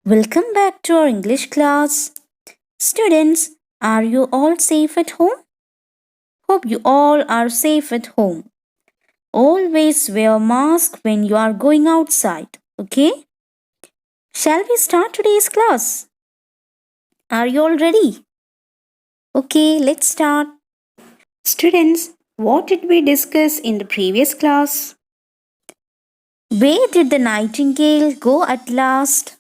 Welcome back to our English class. Students, are you all safe at home? Hope you all are safe at home. Always wear a mask when you are going outside, okay? Shall we start today's class? Are you all ready? Okay, let's start. Students, what did we discuss in the previous class? Where did the nightingale go at last?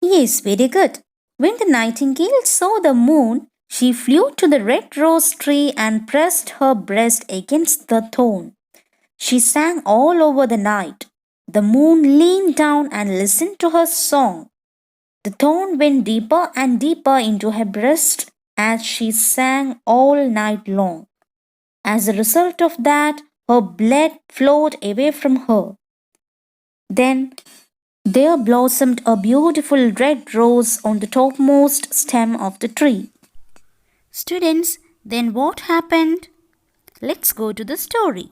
Yes, very good. When the nightingale saw the moon, she flew to the red rose tree and pressed her breast against the thorn. She sang all over the night. The moon leaned down and listened to her song. The thorn went deeper and deeper into her breast as she sang all night long. As a result of that, her blood flowed away from her. Then there blossomed a beautiful red rose on the topmost stem of the tree. Students, then what happened? Let's go to the story.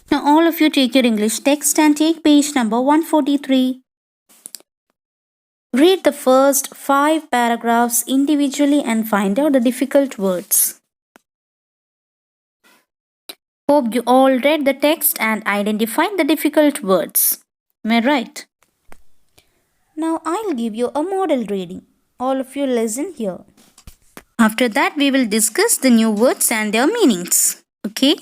Now, all of you take your English text and take page number 143. Read the first 5 paragraphs individually and find out the difficult words. Hope you all read the text and identified the difficult words. Am I right? Now I'll give you a model reading. All of you listen here. After that, we will discuss the new words and their meanings. Okay?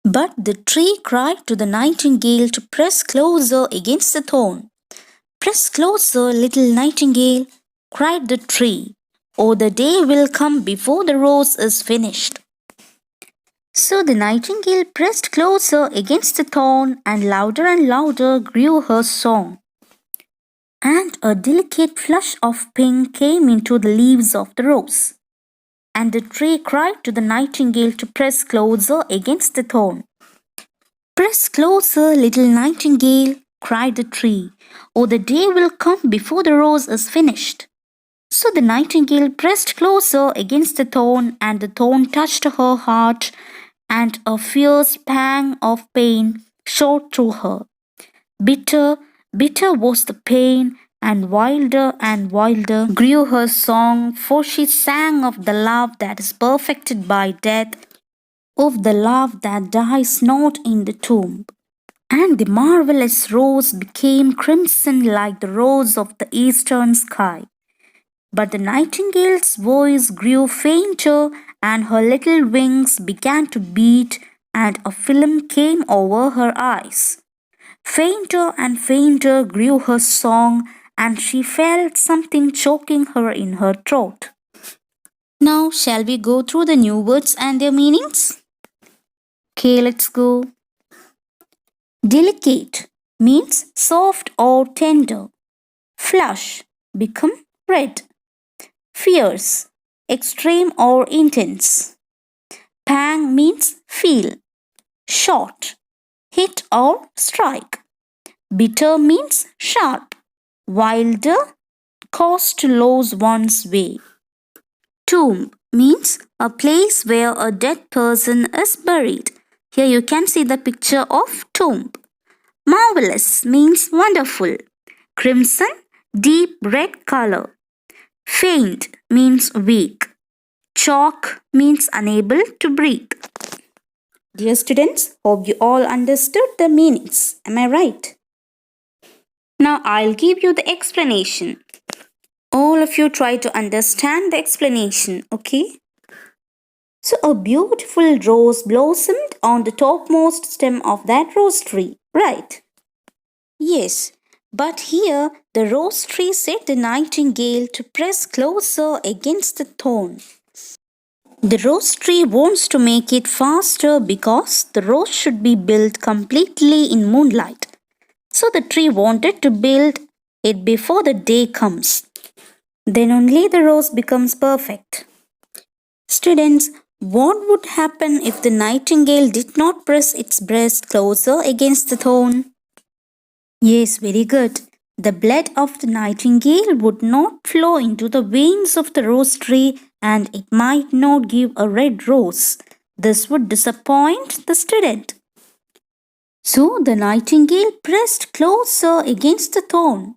But the tree cried to the nightingale to press closer against the thorn. Press closer, little nightingale, cried the tree, or the day will come before the rose is finished. So the nightingale pressed closer against the thorn, and louder grew her song. And a delicate flush of pink came into the leaves of the rose. And the tree cried to the nightingale to press closer against the thorn. Press closer, little nightingale, cried the tree, or the day will come before the rose is finished. So the nightingale pressed closer against the thorn, and the thorn touched her heart, and a fierce pang of pain shot through her. Bitter, bitter was the pain, and wilder grew her song, for she sang of the love that is perfected by death, of the love that dies not in the tomb. And the marvelous rose became crimson like the rose of the eastern sky. But the nightingale's voice grew fainter, and her little wings began to beat, and a film came over her eyes. Fainter and fainter grew her song, and she felt something choking her in her throat. Now, shall we go through the new words and their meanings? Okay, let's go. Delicate means soft or tender. Flush, become red. Fierce, extreme or intense. Pang means feel. Short, hit or strike. Bitter means sharp. Wilder, cause to lose one's way. Tomb means a place where a dead person is buried. Here you can see the picture of tomb. Marvelous means wonderful. Crimson, deep red color. Faint means weak. Choke means unable to breathe. Dear students, hope you all understood the meanings. Am I right? Now I'll give you the explanation. All of you try to understand the explanation, okay? So a beautiful rose blossomed on the topmost stem of that rose tree, right? Yes, but here the rose tree said the nightingale to press closer against the thorn. The rose tree wants to make it faster because the rose should be built completely in moonlight. So the tree wanted to build it before the day comes. Then only the rose becomes perfect. Students, what would happen if the nightingale did not press its breast closer against the thorn? Yes, very good. The blood of the nightingale would not flow into the veins of the rose tree, and it might not give a red rose. This would disappoint the student. So the nightingale pressed closer against the thorn.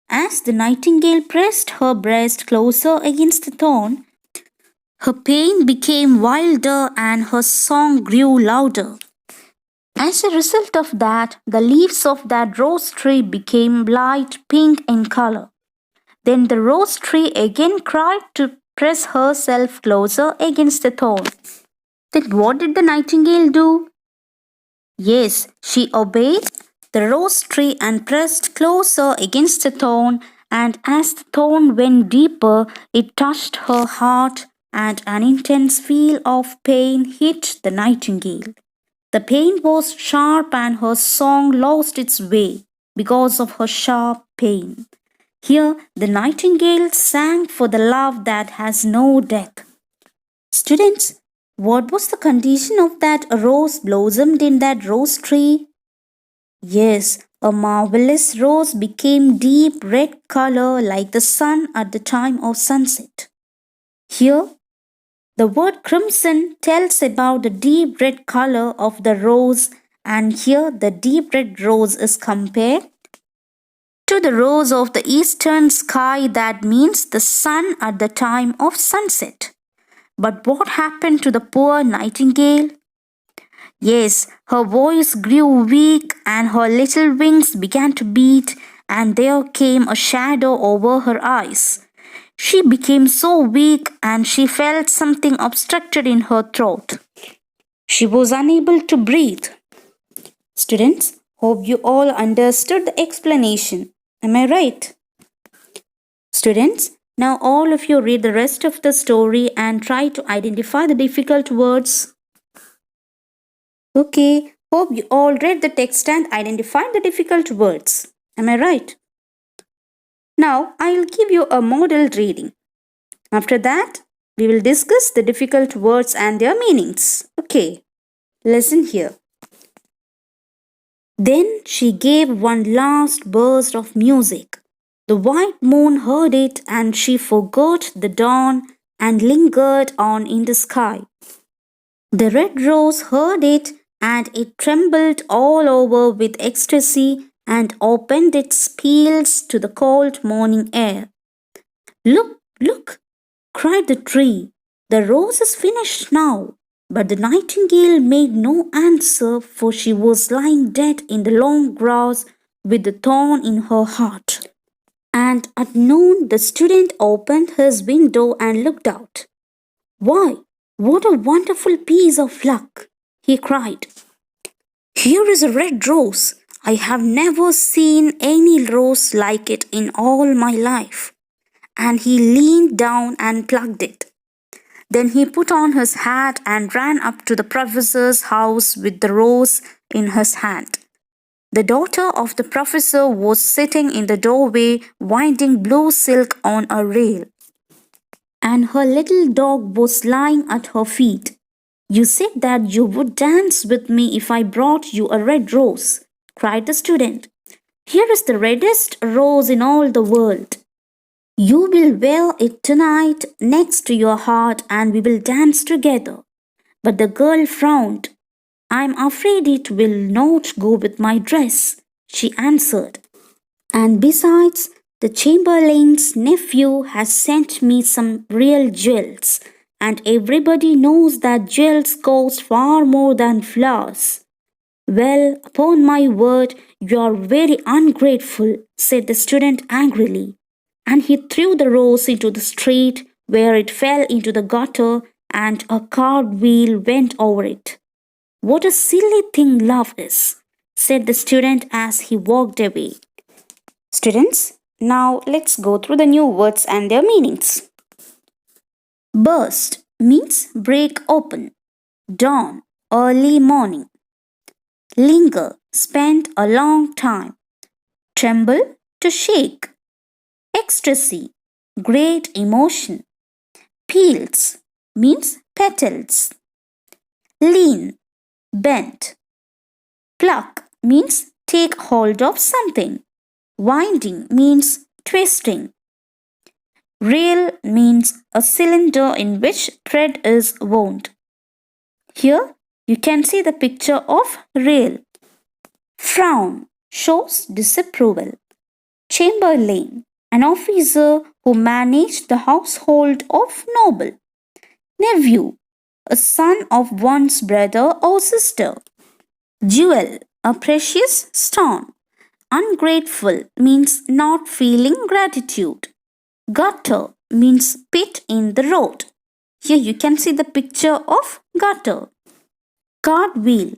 As the nightingale pressed her breast closer against the thorn, her pain became wilder and her song grew louder. As a result of that, the leaves of that rose tree became light pink in color. Then the rose tree again cried to press herself closer against the thorn. Then what did the nightingale do? Yes, she obeyed the rose tree and pressed closer against the thorn, and as the thorn went deeper, it touched her heart, and an intense feel of pain hit the nightingale. The pain was sharp, and her song lost its way because of her sharp pain. Here, the nightingale sang for the love that has no death. Students, what was the condition of that rose blossomed in that rose tree? Yes, a marvelous rose became deep red color like the sun at the time of sunset. Here, the word crimson tells about the deep red color of the rose, and here the deep red rose is compared to the rose of the eastern sky, that means the sun at the time of sunset. But what happened to the poor nightingale? Yes, her voice grew weak and her little wings began to beat, and there came a shadow over her eyes. She became so weak and she felt something obstructed in her throat. She was unable to breathe. Students, hope you all understood the explanation. Am I right? Students, now all of you read the rest of the story and try to identify the difficult words. Okay, hope you all read the text and identified the difficult words. Am I right? Now I'll give you a model reading. After that, we will discuss the difficult words and their meanings. Okay, listen here. Then she gave one last burst of music. The white moon heard it and she forgot the dawn and lingered on in the sky. The red rose heard it and it trembled all over with ecstasy and opened its petals to the cold morning air. Look, look, cried the tree. The rose is finished now. But the nightingale made no answer, for she was lying dead in the long grass with the thorn in her heart. And at noon the student opened his window and looked out. Why, what a wonderful piece of luck! He cried. Here is a red rose. I have never seen any rose like it in all my life. And he leaned down and plucked it. Then he put on his hat and ran up to the professor's house with the rose in his hand. The daughter of the professor was sitting in the doorway winding blue silk on a rail, and her little dog was lying at her feet. You said that you would dance with me if I brought you a red rose, cried the student. Here is the reddest rose in all the world. You will wear it tonight next to your heart and we will dance together. But the girl frowned. I am afraid it will not go with my dress, she answered. And besides, the Chamberlain's nephew has sent me some real jewels, and everybody knows that jewels cost far more than flowers. Well, upon my word, you are very ungrateful, said the student angrily. And he threw the rose into the street, where it fell into the gutter and a cart wheel went over it. What a silly thing love is, said the student as he walked away. Students, now let's go through the new words and their meanings. Burst means break open. Dawn, early morning. Linger, spend a long time. Tremble, to shake. Ecstasy, great emotion. Peels means petals. Lean, bend. Pluck means take hold of something. Winding means twisting. Rail means a cylinder in which thread is wound. Here you can see the picture of rail. Frown shows disapproval. Chamberlain, an officer who managed the household of noble. Nephew, a son of one's brother or sister. Jewel, a precious stone. Ungrateful means not feeling gratitude. Gutter means pit in the road. Here you can see the picture of gutter. Cartwheel,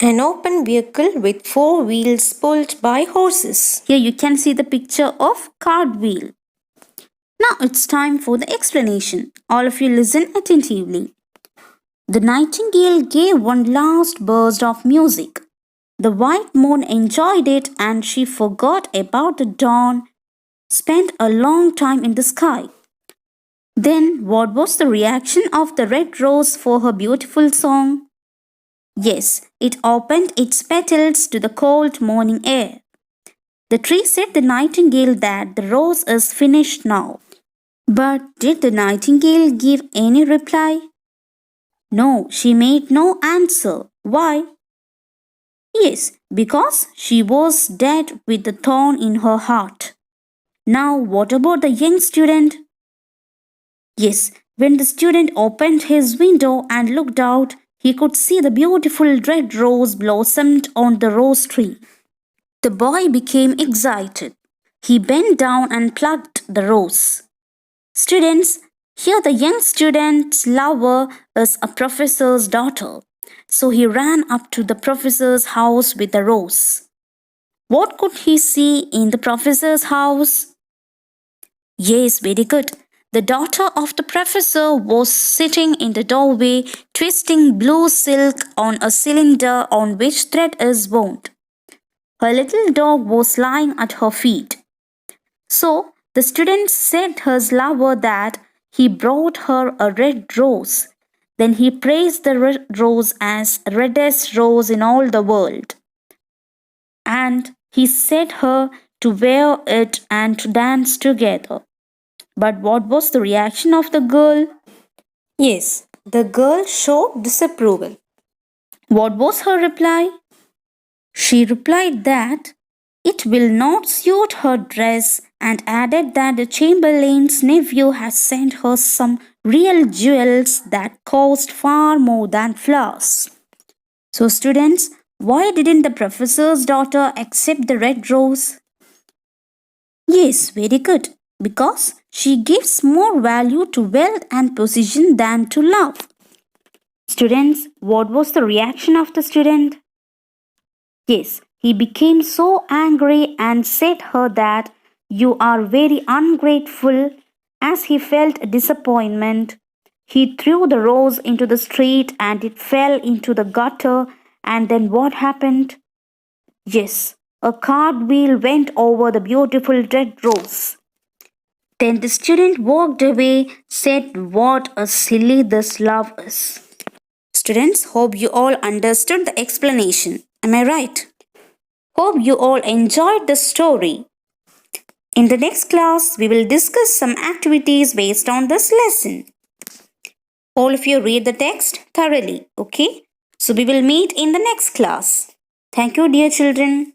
an open vehicle with four wheels pulled by horses. Here you can see the picture of cartwheel. Now it's time for the explanation. All of you listen attentively. The nightingale gave one last burst of music. The white moon enjoyed it and she forgot about the dawn, spent a long time in the sky. Then what was the reaction of the red rose for her beautiful song? Yes, it opened its petals to the cold morning air. The tree said the nightingale that the rose is finished now. But did the nightingale give any reply? No, she made no answer. Why? Yes, because she was dead with the thorn in her heart. Now, what about the young student? Yes, when the student opened his window and looked out, he could see the beautiful red rose blossomed on the rose tree. The boy became excited. He bent down and plucked the rose. Students, here the young student's lover is a professor's daughter. So he ran up to the professor's house with the rose. What could he see in the professor's house? Yes, very good. The daughter of the professor was sitting in the doorway, twisting blue silk on a cylinder on which thread is wound. Her little dog was lying at her feet. So the student said her lover that he brought her a red rose. Then he praised the red rose as reddest rose in all the world. And he set her to wear it and to dance together. But what was the reaction of the girl? Yes, the girl showed disapproval. What was her reply? She replied that it will not suit her dress and added that the chamberlain's nephew had sent her some real jewels that cost far more than flowers. So, students, why didn't the professor's daughter accept the red rose? Yes, very good. Because she gives more value to wealth and position than to love. Students, what was the reaction of the student? Yes, he became so angry and said her that you are very ungrateful. As he felt disappointment, he threw the rose into the street and it fell into the gutter. And then what happened? Yes, a cartwheel went over the beautiful red rose. Then the student walked away, said what a silly this love is. Students, hope you all understood the explanation. Am I right? Hope you all enjoyed the story. In the next class, we will discuss some activities based on this lesson. All of you read the text thoroughly, okay? So we will meet in the next class. Thank you, dear children.